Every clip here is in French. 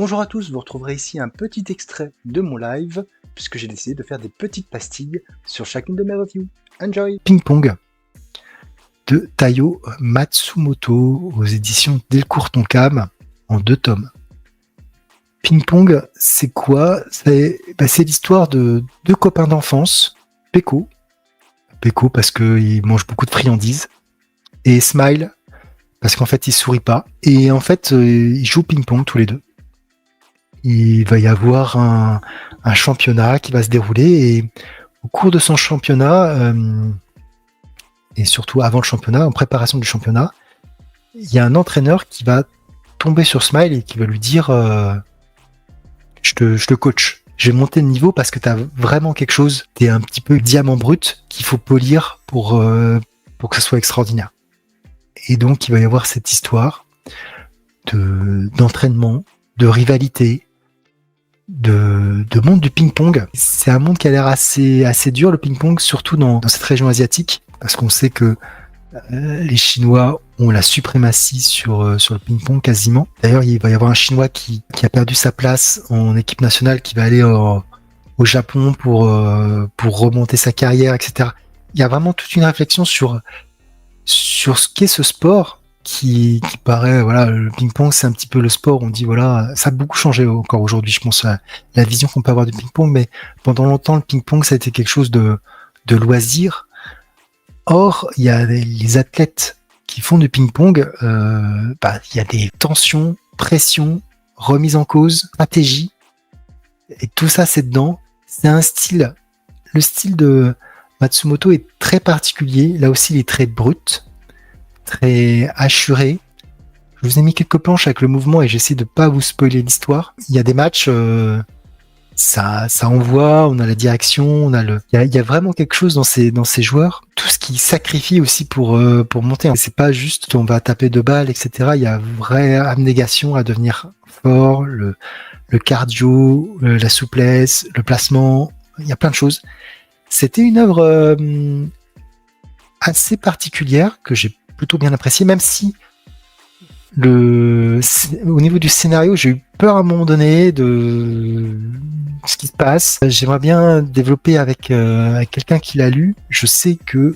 Bonjour à tous, vous retrouverez ici un petit extrait de mon live, puisque j'ai décidé de faire des petites pastilles sur chacune de mes reviews. Enjoy! Ping Pong de Taiyo Matsumoto aux éditions Delcourt Tonkam en 2 tomes. Ping Pong, c'est quoi? C'est l'histoire de 2 copains d'enfance, Peko parce qu'il mange beaucoup de friandises, et Smile, parce qu'en fait il sourit pas, et en fait ils jouent ping-pong tous les deux. Il va y avoir un championnat qui va se dérouler, et au cours de son championnat, et surtout avant le championnat, en préparation du championnat, il y a un entraîneur qui va tomber sur Smile et qui va lui dire je te coach, je vais monter de niveau parce que tu as vraiment quelque chose, tu es un petit peu diamant brut qu'il faut polir pour que ce soit extraordinaire. Et donc il va y avoir cette histoire d'entraînement, de rivalité, de monde du ping-pong. C'est un monde qui a l'air assez dur, le ping-pong, surtout dans cette région asiatique, parce qu'on sait que les Chinois ont la suprématie sur le ping-pong quasiment. D'ailleurs, il va y avoir un Chinois qui a perdu sa place en équipe nationale, qui va aller au Japon pour remonter sa carrière, etc. Il y a vraiment toute une réflexion sur ce qu'est ce sport qui paraît, voilà, le ping-pong, c'est un petit peu le sport, on dit, voilà, ça a beaucoup changé encore aujourd'hui, je pense, la vision qu'on peut avoir du ping-pong, mais pendant longtemps, le ping-pong, ça a été quelque chose de loisir. Or, il y a les athlètes qui font du ping-pong, il y a des tensions, pression, remise en cause, stratégie, et tout ça, c'est dedans. C'est un style, le style de Matsumoto est très particulier, là aussi, il est très brut, très assuré. Je vous ai mis quelques planches avec le mouvement et j'essaie de pas vous spoiler l'histoire. Il y a des matchs, ça envoie, on a la direction, il y a vraiment quelque chose dans ces joueurs. Tout ce qui sacrifie aussi pour monter. C'est pas juste on va taper 2 balles, etc. Il y a vraie abnégation à devenir fort, le cardio, la souplesse, le placement. Il y a plein de choses. C'était une œuvre assez particulière que j'ai plutôt bien appréciée, même si au niveau du scénario, j'ai eu peur à un moment donné de ce qui se passe. J'aimerais bien développer avec quelqu'un qui l'a lu. Je sais que,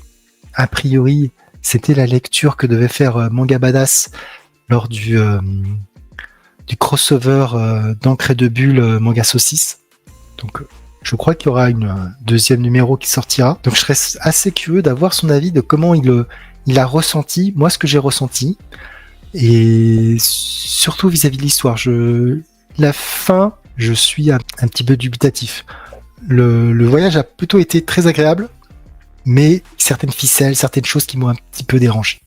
a priori, c'était la lecture que devait faire Manga Badass lors du crossover d'encre et de bulle Manga Saucisse. Donc, je crois qu'il y aura une deuxième numéro qui sortira. Donc, je serais assez curieux d'avoir son avis de comment il a ressenti, moi, ce que j'ai ressenti. Et surtout vis-à-vis de l'histoire, la fin, je suis un petit peu dubitatif. Le voyage a plutôt été très agréable, mais certaines ficelles, certaines choses qui m'ont un petit peu dérangé.